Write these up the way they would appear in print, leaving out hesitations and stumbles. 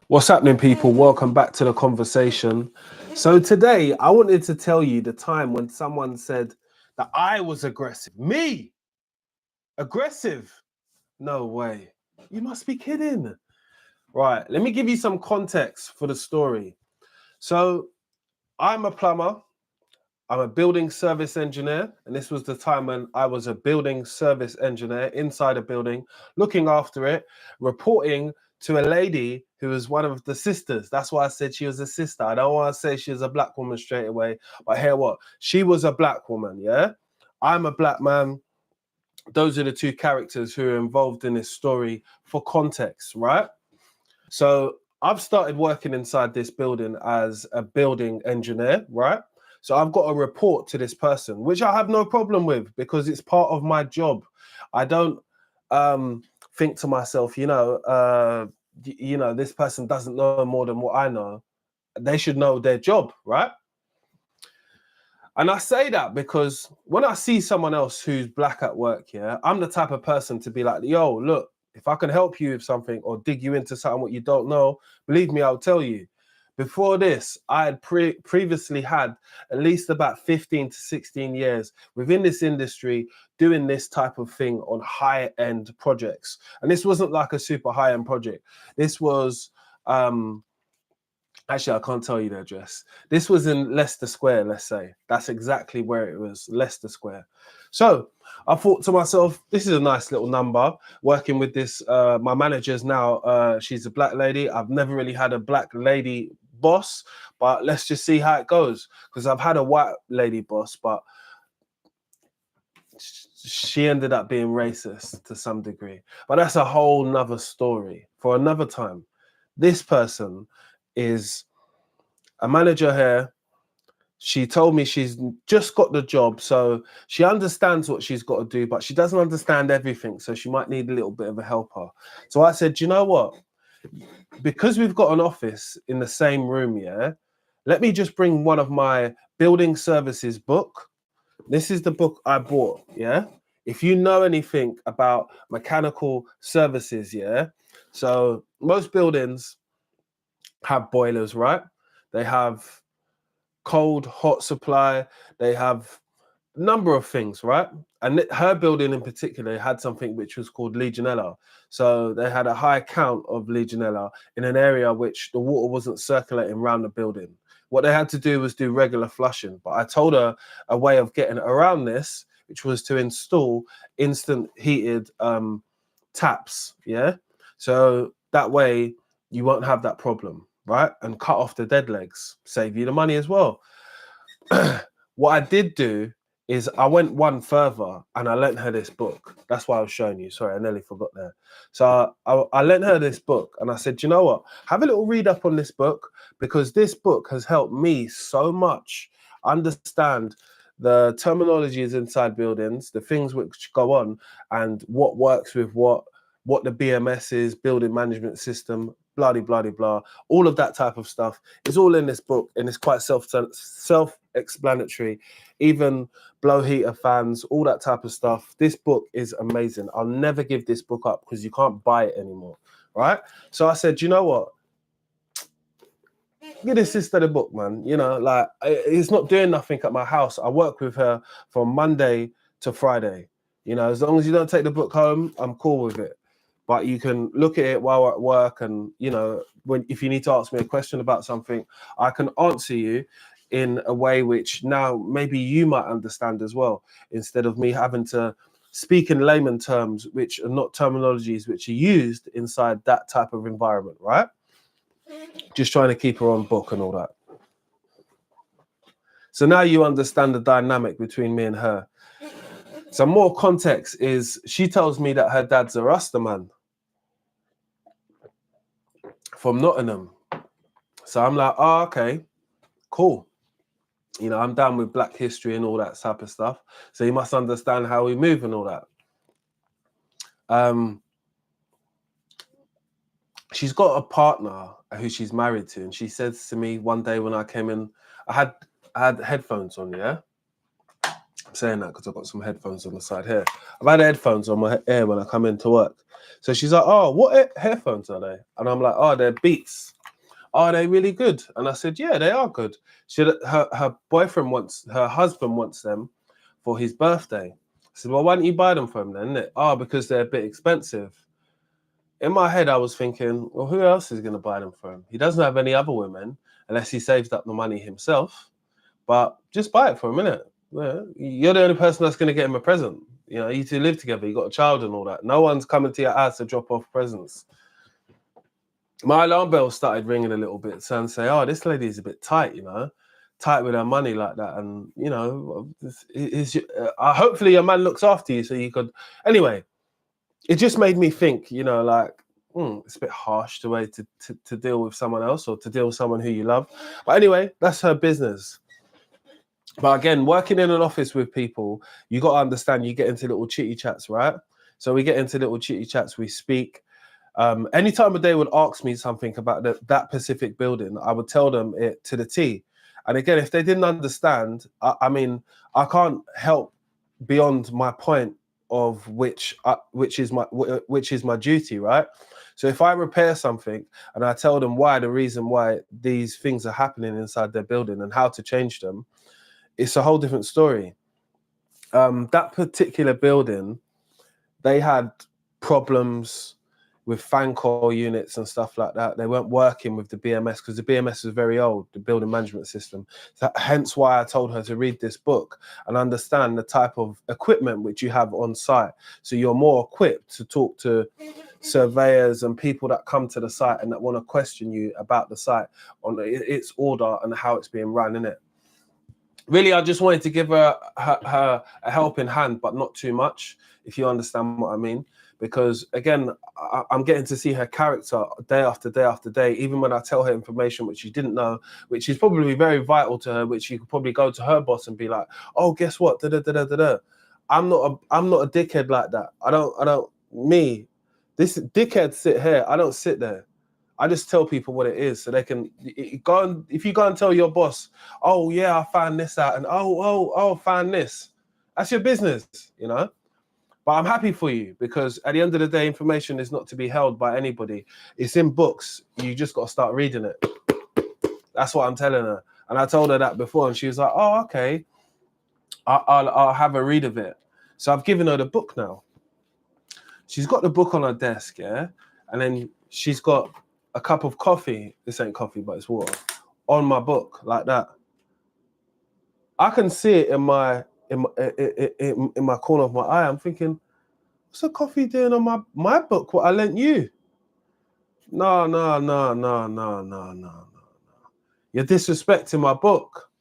What's happening, people? Welcome back to the conversation. So today I wanted to tell you the time when someone said that I was aggressive. Me? Aggressive? No way. You must be kidding. Right, let me give you some context for the story. So I'm a plumber. I'm a building service engineer, and this was the time when I was a building service engineer inside a building, looking after it, reporting to a lady who was one of the sisters. That's why I said she was a sister. I don't want to say she was a black woman straight away, but hear what? She was a black woman, yeah? I'm a black man. Those are the two characters who are involved in this story for context, right? So I've started working inside this building as a building engineer, right? So I've got a report to this person, which I have no problem with because it's part of my job. I don't think to myself, this person doesn't know more than what I know. They should know their job, right? And I say that because when I see someone else who's black at work, yeah, I'm the type of person to be like, yo, look, if I can help you with something or dig you into something what you don't know, believe me, I'll tell you. Before this, I had previously had at least about 15 to 16 years within this industry doing this type of thing on high-end projects. And this wasn't like a super high-end project. This was, actually, I can't tell you the address. This was in Leicester Square, let's say. That's exactly where it was, Leicester Square. So I thought to myself, this is a nice little number. Working with this, my manager's now, she's a black lady. I've never really had a black lady boss, but let's just see how it goes. Because I've had a white lady boss, but she ended up being racist to some degree. But that's a whole nother story for another time. This person is a manager here. She told me she's just got the job, so she understands what she's got to do, but she doesn't understand everything, so she might need a little bit of a helper. So I said, you know what? Because we've got an office in the same room, yeah, let me just bring one of my building services book. This is the book I bought, yeah? If you know anything about mechanical services, yeah? So most buildings have boilers, right? They have cold, hot supply. They have a number of things, right? And her building in particular had something which was called Legionella. So they had a high count of Legionella in an area which the water wasn't circulating around the building. What they had to do was do regular flushing. But I told her a way of getting around this, which was to install instant heated taps, yeah? So that way you won't have that problem, right? And cut off the dead legs, save you the money as well. What I did do is I went one further and I lent her this book. That's why I was showing you. Sorry, I nearly forgot there. So I lent her this book and I said, you know what? Have a little read up on this book because this book has helped me so much understand the terminologies inside buildings, the things which go on and what works with what the BMS is, building management system, blah, blah, blah, blah. All of that type of stuff is all in this book and it's quite self-explanatory. Even blow heater fans, all that type of stuff. This book is amazing. I'll never give this book up because you can't buy it anymore, right? So I said, you know what? Give this sister the book, man. You know, like it's not doing nothing at my house. I work with her from Monday to Friday. You know, as long as you don't take the book home, I'm cool with it. But you can look at it while at work, and you know, if you need to ask me a question about something, I can answer you in a way which now maybe you might understand as well, instead of me having to speak in layman terms, which are not terminologies which are used inside that type of environment, right? Just trying to keep her on book and all that. So now you understand the dynamic between me and her. Some more context is she tells me that her dad's a Rasta man from Nottingham. So I'm like, oh, okay, cool. You know, I'm down with Black history and all that type of stuff. So you must understand how we move and all that. She's got a partner who she's married to, and she says to me one day when I came in, I had headphones on, yeah? I'm saying that because I've got some headphones on the side here. I've had headphones on my ear when I come into work. So she's like, oh, what headphones are they? And I'm like, oh, they're Beats. Are they really good? And I said, yeah, they are good. Her husband wants them for his birthday. I said, well, why don't you buy them for him then? Oh, because they're a bit expensive. In my head, I was thinking, well, who else is going to buy them for him? He doesn't have any other women unless he saves up the money himself. But just buy it for him, innit? Yeah, you're the only person that's going to get him a present. You know, you two live together, you got a child and all that. No one's coming to your house to drop off presents. My alarm bell started ringing a little bit, so and say, oh, this lady is a bit tight, you know, tight with her money like that. And, you know, hopefully your man looks after you so you could. Anyway, it just made me think, you know, like, it's a bit harsh the way to deal with someone else or to deal with someone who you love. But anyway, that's her business. But again, working in an office with people, you got to understand, you get into little chitty chats, right? So we get into little chitty chats, we speak. Any time of day would ask me something about that specific building, I would tell them it to the T. And again, if they didn't understand, I mean, I can't help beyond my point of which is my duty, right? So if I repair something and I tell them the reason why these things are happening inside their building and how to change them, it's a whole different story. That particular building, they had problems with fan coil units and stuff like that. They weren't working with the BMS because the BMS was very old, the building management system. Hence why I told her to read this book and understand the type of equipment which you have on site. So you're more equipped to talk to surveyors and people that come to the site and that want to question you about the site on its order and how it's being run, innit? Really, I just wanted to give her a helping hand, but not too much, if you understand what I mean. Because again, I'm getting to see her character day after day after day, even when I tell her information which she didn't know, which is probably very vital to her, which you could probably go to her boss and be like, oh, guess what? Da, da, da, da, da, da. I'm not a dickhead like that. This dickhead sit here, I don't sit there. I just tell people what it is so they can go and, if you go and tell your boss, oh yeah, I found this out, and found this. That's your business, you know? But I'm happy for you because at the end of the day, information is not to be held by anybody. It's in books. You just got to start reading it. That's what I'm telling her. And I told her that before and she was like, oh, okay. I'll have a read of it. So I've given her the book now. She's got the book on her desk, yeah? And then she's got a cup of coffee. This ain't coffee, but it's water. On my book, like that. I can see it in my corner of my eye. I'm thinking, what's the coffee doing on my book? What I lent you? No. You're disrespecting my book.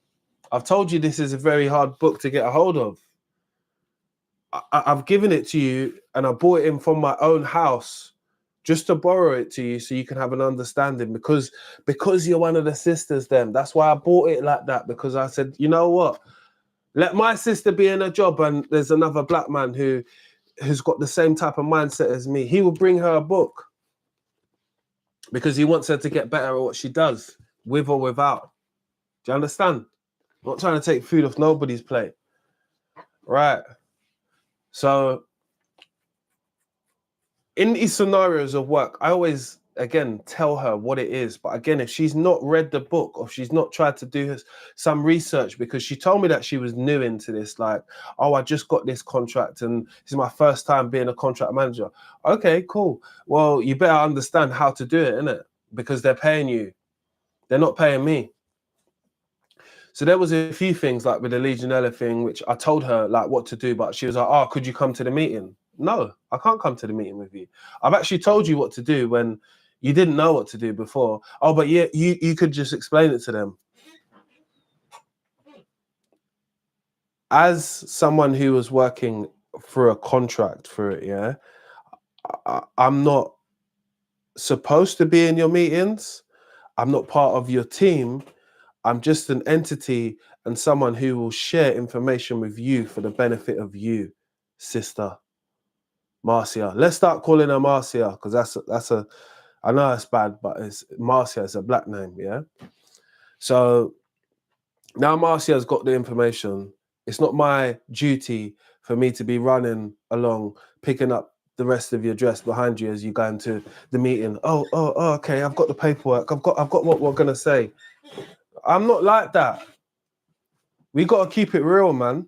I've told you this is a very hard book to get a hold of. I've given it to you and I bought it in from my own house just to borrow it to you so you can have an understanding because you're one of the sisters then. That's why I bought it like that, because I said, you know what? Let my sister be in a job and there's another black man who's got the same type of mindset as me. He will bring her a book because he wants her to get better at what she does, with or without. Do you understand? I'm not trying to take food off nobody's plate. Right. So in these scenarios of work, I always, again, tell her what it is. But again, if she's not read the book or she's not tried to do some research, because she told me that she was new into this, like, oh, I just got this contract and this is my first time being a contract manager. Okay, cool. Well, you better understand how to do it, innit? Because they're paying you. They're not paying me. So there was a few things like with the Legionella thing, which I told her like what to do, but she was like, oh, could you come to the meeting? No, I can't come to the meeting with you. I've actually told you what to do when you didn't know what to do before. Oh, but yeah, you could just explain it to them. As someone who was working for a contract for it, yeah, I'm not supposed to be in your meetings. I'm not part of your team. I'm just an entity and someone who will share information with you for the benefit of you, sister Marcia. Let's start calling her Marcia because that's a. I know it's bad, but it's Marcia. It's a black name, yeah. So now Marcia's got the information. It's not my duty for me to be running along, picking up the rest of your dress behind you as you go into the meeting. Oh, okay, I've got the paperwork. I've got what we're gonna say. I'm not like that. We gotta keep it real, man.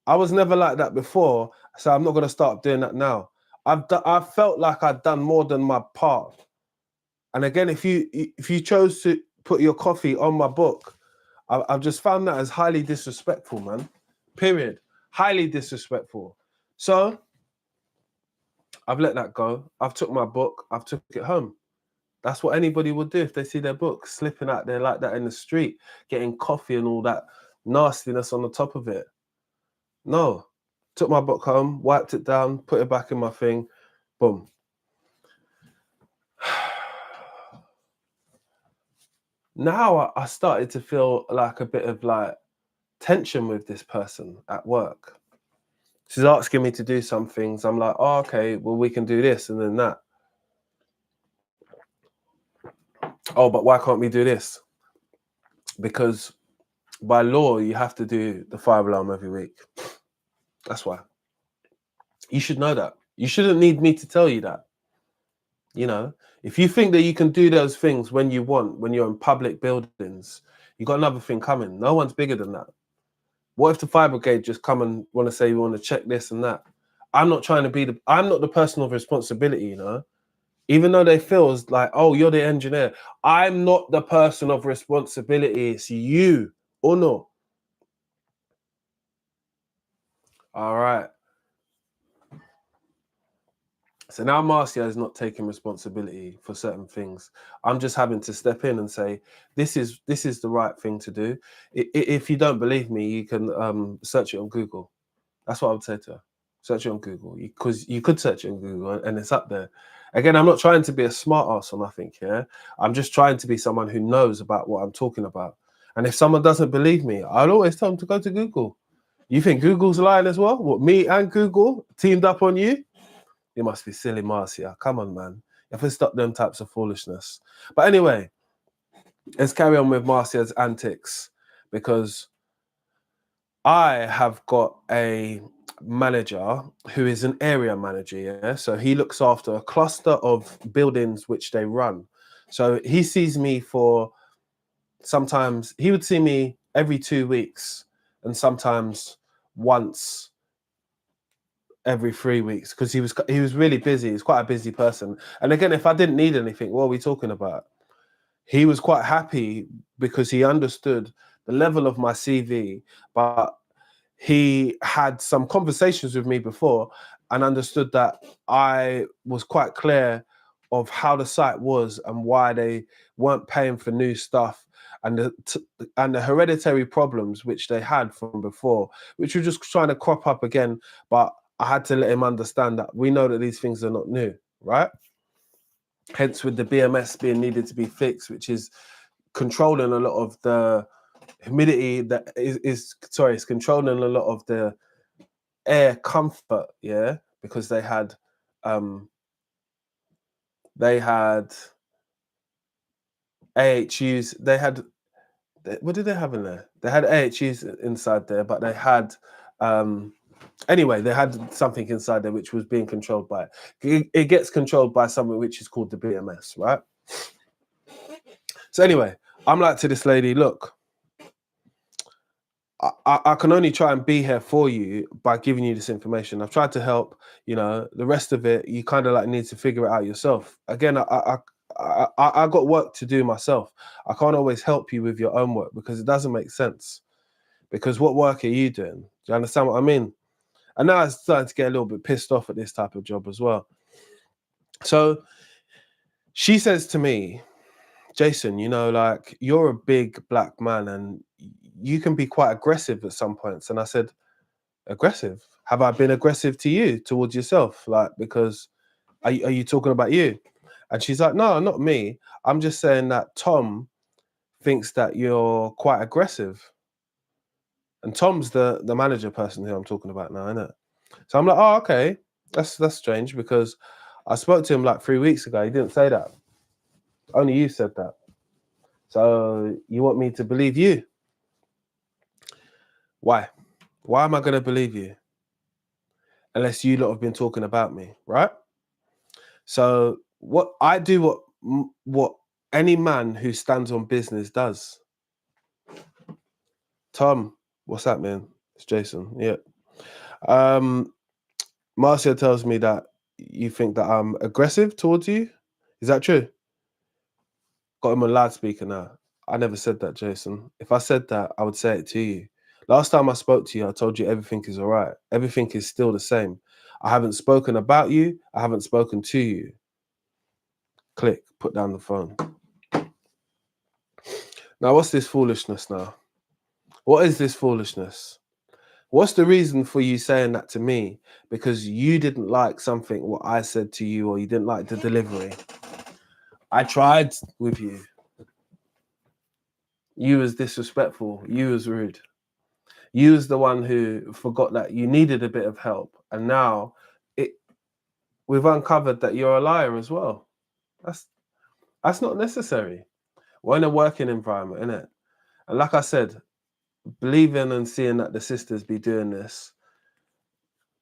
I was never like that before, so I'm not gonna start doing that now. I felt like I'd done more than my part. And again, if you chose to put your coffee on my book, I've just found that as highly disrespectful, man. Period. Highly disrespectful. So I've let that go. I've took my book. I've took it home. That's what anybody would do if they see their book slipping out there like that in the street, getting coffee and all that nastiness on the top of it. No. Took my book home, wiped it down, put it back in my thing. Boom. Now I started to feel like a bit of like tension with this person at work. She's asking me to do some things. I'm like, oh, okay, well, we can do this and then that. Oh, but why can't we do this? Because by law, you have to do the fire alarm every week. That's why. You should know that. You shouldn't need me to tell you that. You know, if you think that you can do those things when you want, when you're in public buildings, you got another thing coming. No one's bigger than that. What if the fire brigade just come and want to say you want to check this and that? I'm not trying to be I'm not the person of responsibility, you know. Even though they feel like, oh, you're the engineer. I'm not the person of responsibility. It's you, or no. All right. So now Marcia is not taking responsibility for certain things. I'm just having to step in and say, this is the right thing to do. If you don't believe me, you can search it on Google. That's what I would say to her. Search it on Google, because you could search it on Google and it's up there. Again, I'm not trying to be a smart ass or nothing here. I'm just trying to be someone who knows about what I'm talking about. And if someone doesn't believe me, I'll always tell them to go to Google. You think Google's lying as well? What, me and Google teamed up on you? You must be silly, Marcia. Come on, man. You have to stop them types of foolishness. But anyway, let's carry on with Marcia's antics, because I have got a manager who is an area manager, yeah? So he looks after a cluster of buildings which they run. So he sees me for, sometimes he would see me every 2 weeks and sometimes once every 3 weeks, because he was really busy. He's quite a busy person. And again, if I didn't need anything, what are we talking about? He was quite happy because he understood the level of my CV, but he had some conversations with me before and understood that I was quite clear of how the site was and why they weren't paying for new stuff, and the hereditary problems which they had from before, which were just trying to crop up again. But I had to let him understand that we know that these things are not new, right? Hence with the BMS being needed to be fixed, which is controlling a lot of the humidity that it's controlling a lot of the air comfort, yeah, because they had AHUs. What did they have in there? They had AHUs inside there, but they had anyway, they had something inside there which was being controlled by it gets controlled by something which is called the BMS, right? So anyway, I'm like to this lady, look, I can only try and be here for you by giving you this information. I've tried to help, you know, the rest of it, you kind of like need to figure it out yourself. Again, I got work to do myself. I can't always help you with your own work because it doesn't make sense. Because what work are you doing? Do you understand what I mean? And now I'm starting to get a little bit pissed off at this type of job as well. So she says to me, Jason, you know, like, you're a big black man and you can be quite aggressive at some points. And I said, aggressive? Have I been aggressive to you, towards yourself? Like, because are you talking about you? And she's like, no, not me. I'm just saying that Tom thinks that you're quite aggressive. And Tom's the manager person who I'm talking about now, isn't it? So I'm like, oh, okay. That's strange, because I spoke to him like 3 weeks ago. He didn't say that. Only you said that. So you want me to believe you? Why? Why am I going to believe you? unless you lot have been talking about me, right? So what I do, what any man who stands on business does. Tom, what's that, man? It's Jason. Yeah. Marcia tells me that you think that I'm aggressive towards you. Is that true? Got him on loudspeaker now. I never said that, Jason. If I said that, I would say it to you. Last time I spoke to you, I told you everything is all right. Everything is still the same. I haven't spoken about you. I haven't spoken to you. Click, put down the phone. Now, what's this foolishness now? What is this foolishness? What's the reason for you saying that to me? Because you didn't like something what I said to you, or you didn't like the delivery. I tried with you. You was disrespectful. You was rude. You was the one who forgot that you needed a bit of help. And now we've uncovered that you're a liar as well. That's not necessary. We're in a working environment, innit? And like I said, believing and seeing that the sisters be doing this,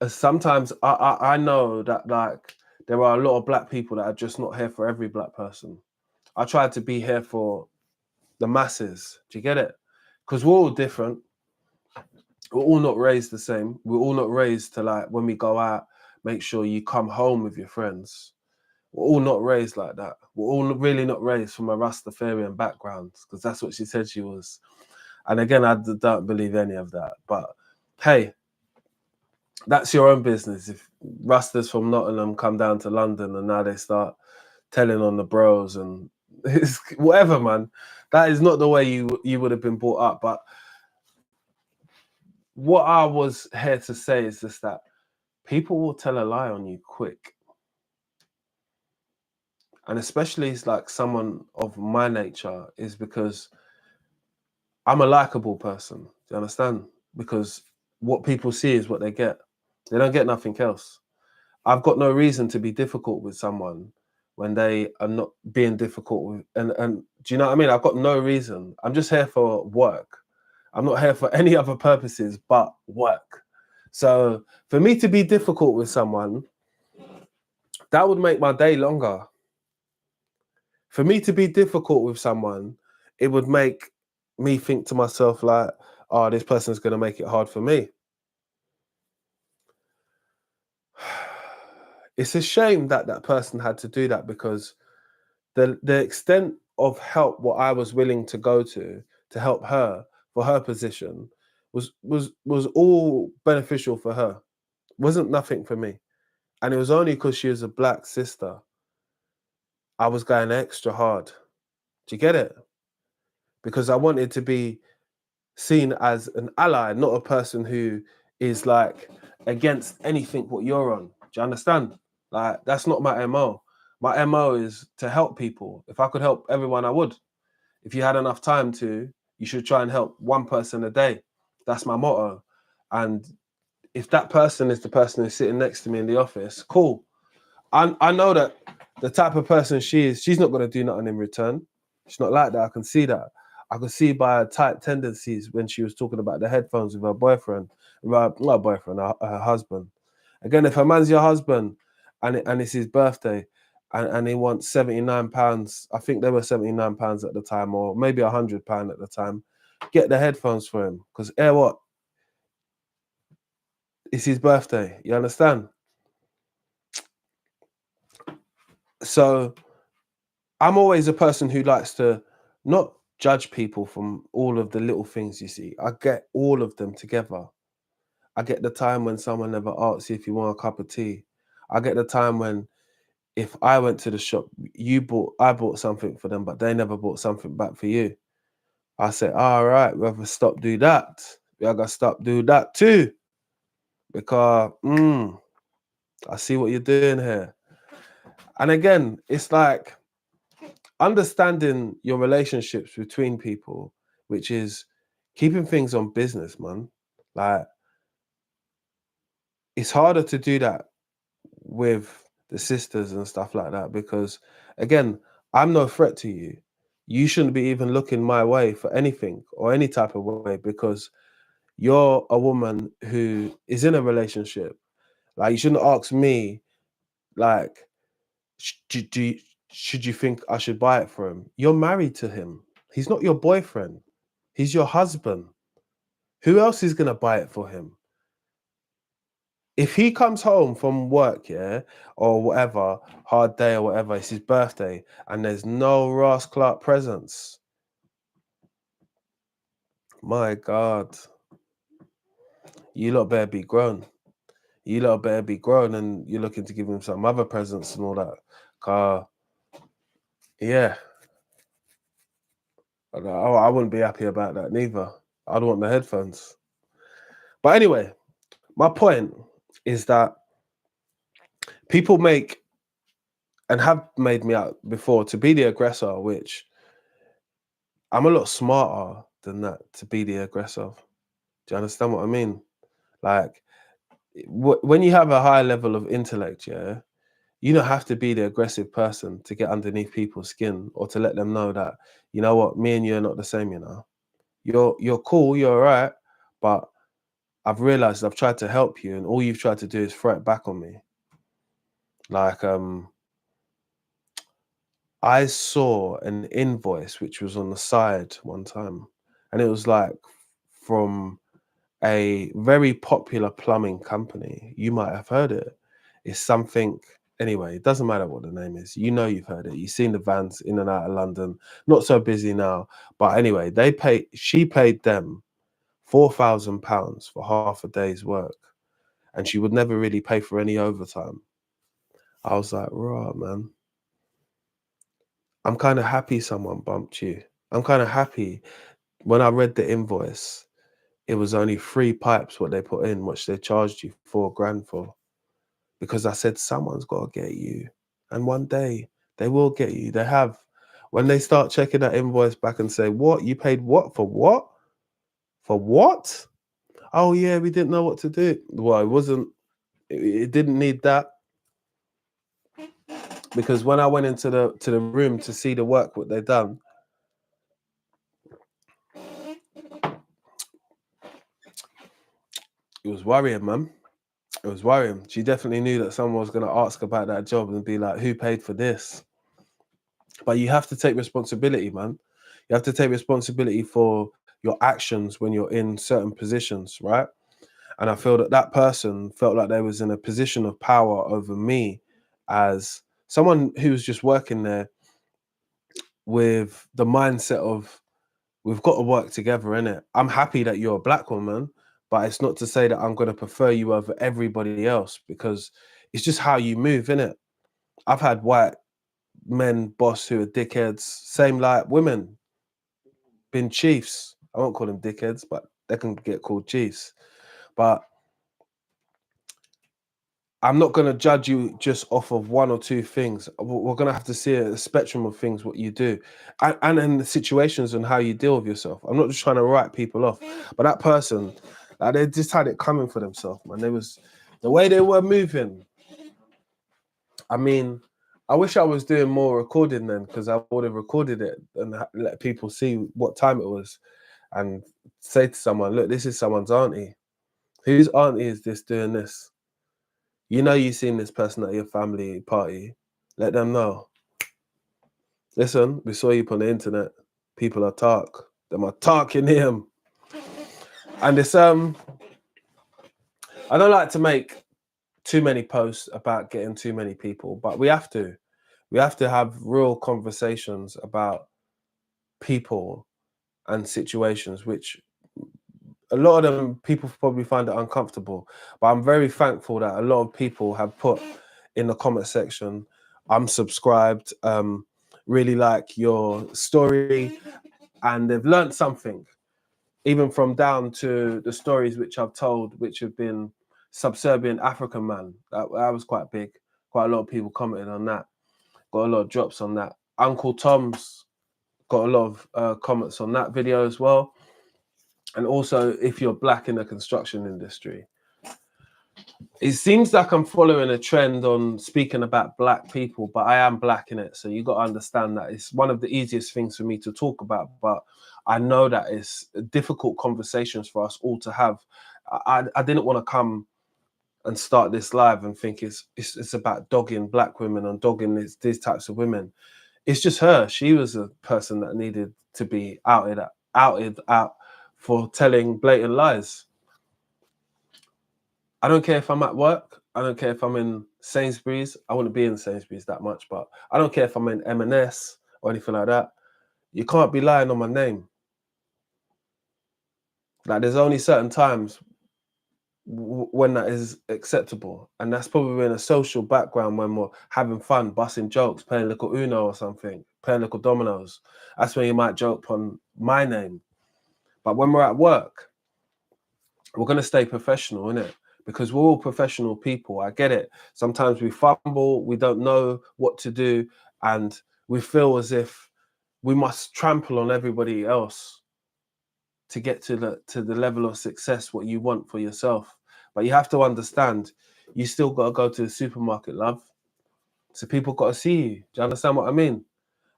sometimes I know that like there are a lot of black people that are just not here for every black person. I try to be here for the masses. Do you get it? Because we're all different. We're all not raised the same. We're all not raised to, like, when we go out, make sure you come home with your friends. We're all not raised like that. We're all really not raised from a Rastafarian background, because that's what she said she was. And again, I don't believe any of that. But hey, that's your own business. If Rastas from Nottingham come down to London and now they start telling on the bros and it's whatever, man, that is not the way you would have been brought up. But what I was here to say is just that people will tell a lie on you quick. And especially it's like someone of my nature, is because I'm a likable person. Do you understand? Because what people see is what they get. They don't get nothing else. I've got no reason to be difficult with someone when they are not being difficult with, and do you know what I mean? I've got no reason. I'm just here for work. I'm not here for any other purposes but work. So for me to be difficult with someone, that would make my day longer. For me to be difficult with someone, it would make me think to myself like, oh, this person's going to make it hard for me. It's a shame that that person had to do that, because the extent of help what I was willing to go to help her for her position was all beneficial for her. Wasn't nothing for me. And it was only because she was a black sister I was going extra hard. Do you get it? Because I wanted to be seen as an ally, not a person who is like against anything what you're on. Do you understand? Like, that's not my MO. My MO is to help people. If I could help everyone, I would. If you had enough time to, you should try and help one person a day. That's my motto. And if that person is the person who's sitting next to me in the office, cool. I know that the type of person she is, she's not going to do nothing in return. She's not like that. I can see that. I could see by her tight tendencies when she was talking about the headphones with her boyfriend, not boyfriend, her husband. Again, if a man's your husband and it's his birthday and he wants £79, I think they were £79 at the time, or maybe £100 at the time, get the headphones for him. Because what? It's his birthday. You understand? So I'm always a person who likes to not judge people from all of the little things you see. I get all of them together. I get the time when someone never asks you if you want a cup of tea. I get the time when, if I went to the shop, I bought something for them, but they never bought something back for you. I say, all right, we have to stop do that. We have to stop do that too. Because I see what you're doing here. And again, it's like understanding your relationships between people, which is keeping things on business, man. Like, it's harder to do that with the sisters and stuff like that, because again, I'm no threat to you. You shouldn't be even looking my way for anything or any type of way, because you're a woman who is in a relationship Like, you shouldn't ask me, like, should you think I should buy it for him? You're married to him. He's not your boyfriend. He's your husband. Who else is gonna buy it for him? If he comes home from work, yeah, or whatever, hard day or whatever, it's his birthday, and there's no Ross Clark presents, my God, you lot better be grown. You lot better be grown, and you're looking to give him some other presents and all that. Yeah, I wouldn't be happy about that neither. I'd want the headphones. But anyway, my point is that people make and have made me out before to be the aggressor, which I'm a lot smarter than that to be the aggressor. Do you understand what I mean? Like, when you have a high level of intellect, yeah, you don't have to be the aggressive person to get underneath people's skin or to let them know that, you know what, me and you are not the same, you know. You're cool, you're all right, but I've realized I've tried to help you and all you've tried to do is throw it back on me. Like, I saw an invoice which was on the side one time, and it was like from a very popular plumbing company. You might have heard it. It's something, anyway, it doesn't matter what the name is. You know you've heard it. You've seen the vans in and out of London. Not so busy now. But anyway, she paid them £4,000 for half a day's work. And she would never really pay for any overtime. I was like, right, man. I'm kind of happy someone bumped you. I'm kind of happy. When I read the invoice, it was only 3 pipes what they put in, which they charged you 4 grand for. Because I said, someone's got to get you. And one day they will get you. They have. When they start checking that invoice back and say, what? You paid what? For what? For what? Oh, yeah, we didn't know what to do. Well, it didn't need that. Because when I went into the room to see the work, what they'd done, it was worrying, man. It was worrying. She definitely knew that someone was going to ask about that job and be like, who paid for this? But you have to take responsibility, man. You have to take responsibility for your actions when you're in certain positions, right? And I feel that that person felt like they was in a position of power over me as someone who was just working there with the mindset of, we've got to work together, innit? I'm happy that you're a black woman, but it's not to say that I'm going to prefer you over everybody else, because it's just how you move, innit? I've had white men boss who are dickheads, same like women, been chiefs. I won't call them dickheads, but they can get called chiefs. But I'm not going to judge you just off of 1 or 2 things. We're going to have to see a spectrum of things, what you do, and in the situations and how you deal with yourself. I'm not just trying to write people off, but that person, like, they just had it coming for themselves, man. The way they were moving. I mean, I wish I was doing more recording then, because I would have recorded it and let people see what time it was and say to someone, look, this is someone's auntie. Whose auntie is this doing this? You know you've seen this person at your family party. Let them know. Listen, we saw you on the internet. People are talk. Them are talking him. And it's I don't like to make too many posts about getting too many people, but we have to. We have to have real conversations about people and situations, which a lot of them people probably find it uncomfortable. But I'm very thankful that a lot of people have put in the comment section, I'm subscribed, really like your story, and they've learned something, even from down to the stories which I've told, which have been subservient African man. That was quite big. Quite a lot of people commented on that. Got a lot of drops on that. Uncle Tom's got a lot of comments on that video as well. And also, if you're black in the construction industry, it seems like I'm following a trend on speaking about black people, but I am black in it. So you got to understand that it's one of the easiest things for me to talk about, but I know that it's difficult conversations for us all to have. I didn't want to come and start this live and think it's about dogging black women and dogging these types of women. It's just her. She was a person that needed to be outed out for telling blatant lies. I don't care if I'm at work. I don't care if I'm in Sainsbury's. I wouldn't be in Sainsbury's that much, but I don't care if I'm in M&S or anything like that. You can't be lying on my name. Like, there's only certain times when that is acceptable, and that's probably in a social background when we're having fun, busting jokes, playing little Uno or something, playing little dominoes. That's when you might joke on my name. But when we're at work, we're going to stay professional, innit? Because we're all professional people. I get it. Sometimes we fumble, we don't know what to do, and we feel as if we must trample on everybody else to get to the level of success what you want for yourself. But you have to understand, you still got to go to the supermarket, love. So people got to see you. Do you understand what I mean?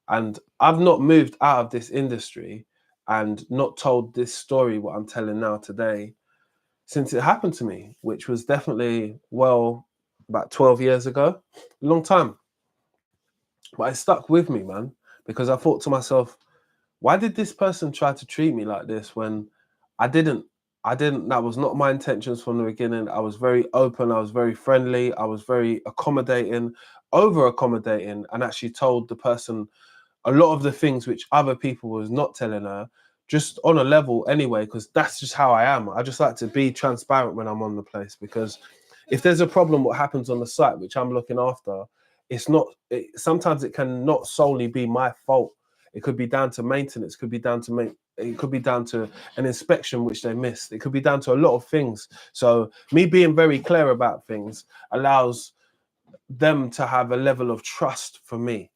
And I've not moved out of this industry and not told this story, what I'm telling now today, since it happened to me, which was definitely, well, about 12 years ago. A long time. But it stuck with me, man, because I thought to myself, why did this person try to treat me like this when I didn't? That was not my intentions from the beginning. I was very open, I was very friendly, I was very accommodating, over accommodating, and actually told the person a lot of the things which other people was not telling her, just on a level anyway, because that's just how I am. I just like to be transparent when I'm on the place, because if there's a problem what happens on the site which I'm looking after, it's not sometimes it can not solely be my fault. It could be down to maintenance, could be down to it could be down to an inspection which they missed. It could be down to a lot of things. So me being very clear about things allows them to have a level of trust for me.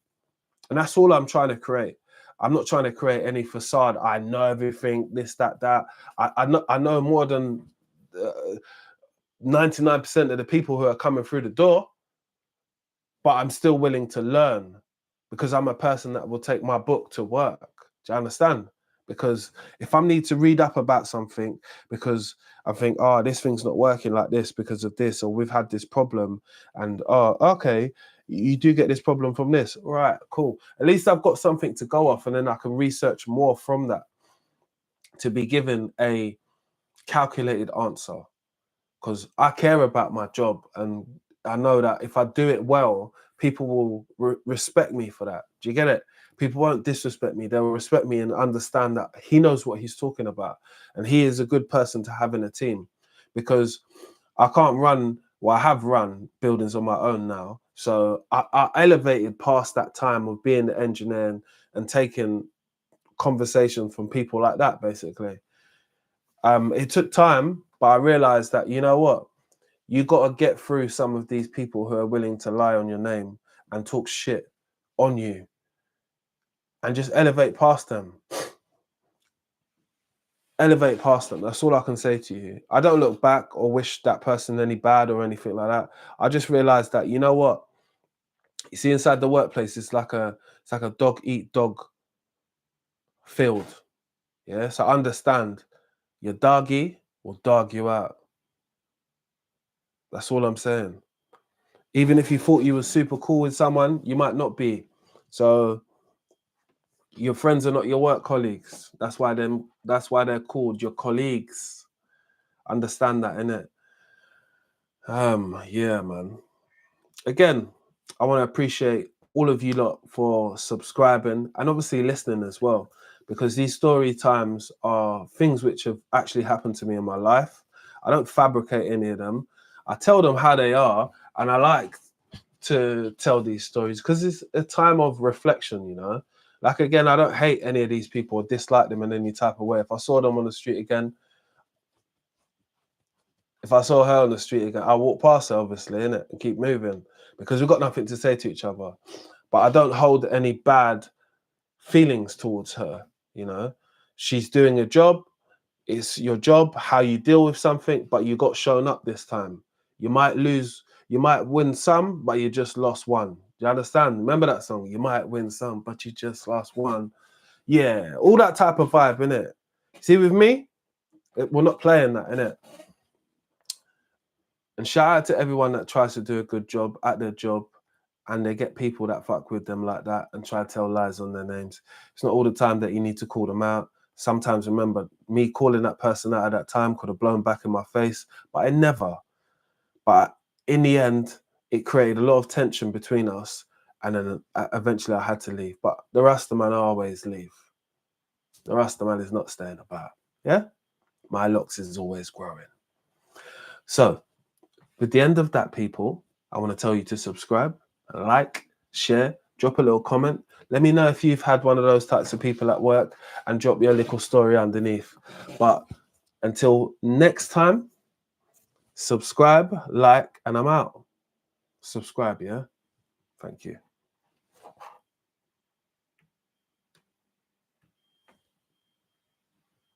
And that's all I'm trying to create. I'm not trying to create any facade. I know everything, this, that, that. I know more than 99% of the people who are coming through the door, but I'm still willing to learn because I'm a person that will take my book to work. Do you understand? Because if I need to read up about something because I think, oh, this thing's not working like this because of this, or we've had this problem, and oh, okay, you do get this problem from this. All right, cool. At least I've got something to go off, and then I can research more from that to be given a calculated answer. Because I care about my job, and I know that if I do it well, people will respect me for that. Do you get it? People won't disrespect me. They will respect me and understand that he knows what he's talking about, and he is a good person to have in a team. Because I can't run, well, I have run buildings on my own now. So I elevated past that time of being the engineer and taking conversation from people like that, basically. It took time, but I realized that, you know what? You got to get through some of these people who are willing to lie on your name and talk shit on you and just elevate past them. Elevate past them. That's all I can say to you. I don't look back or wish that person any bad or anything like that. I just realized that, you know what? You see, inside the workplace, it's like a dog eat dog field. Yeah. So understand, your doggy will dog you out. That's all I'm saying. Even if you thought you were super cool with someone, you might not be. So your friends are not your work colleagues. That's why they're called your colleagues. Understand that, innit? Yeah, man. Again, I want to appreciate all of you lot for subscribing and obviously listening as well, because these story times are things which have actually happened to me in my life. I don't fabricate any of them. I tell them how they are, and I like to tell these stories because it's a time of reflection, you know. Like, again, I don't hate any of these people or dislike them in any type of way. If I saw them on the street again, if I saw her on the street again, I'll walk past her, obviously, innit, and keep moving because we've got nothing to say to each other. But I don't hold any bad feelings towards her, you know. She's doing a job. It's your job, how you deal with something, but you got shown up this time. You might lose, you might win some, but you just lost one. Do you understand? Remember that song? You might win some, but you just lost one. Yeah, all that type of vibe, innit? See, with me, we're not playing that, innit? And shout out to everyone that tries to do a good job at their job, and they get people that fuck with them like that and try to tell lies on their names. It's not all the time that you need to call them out. Sometimes, remember, me calling that person out at that time could have blown back in my face, but I never. But in the end, it created a lot of tension between us, and then eventually I had to leave. But the Rastaman always leave. The Rastaman is not staying about. Yeah? My locks is always growing. So, with the end of that, people, I want to tell you to subscribe, like, share, drop a little comment. Let me know if you've had one of those types of people at work, and drop your little story underneath. But until next time, subscribe, like, and I'm out. Subscribe, yeah? Thank you.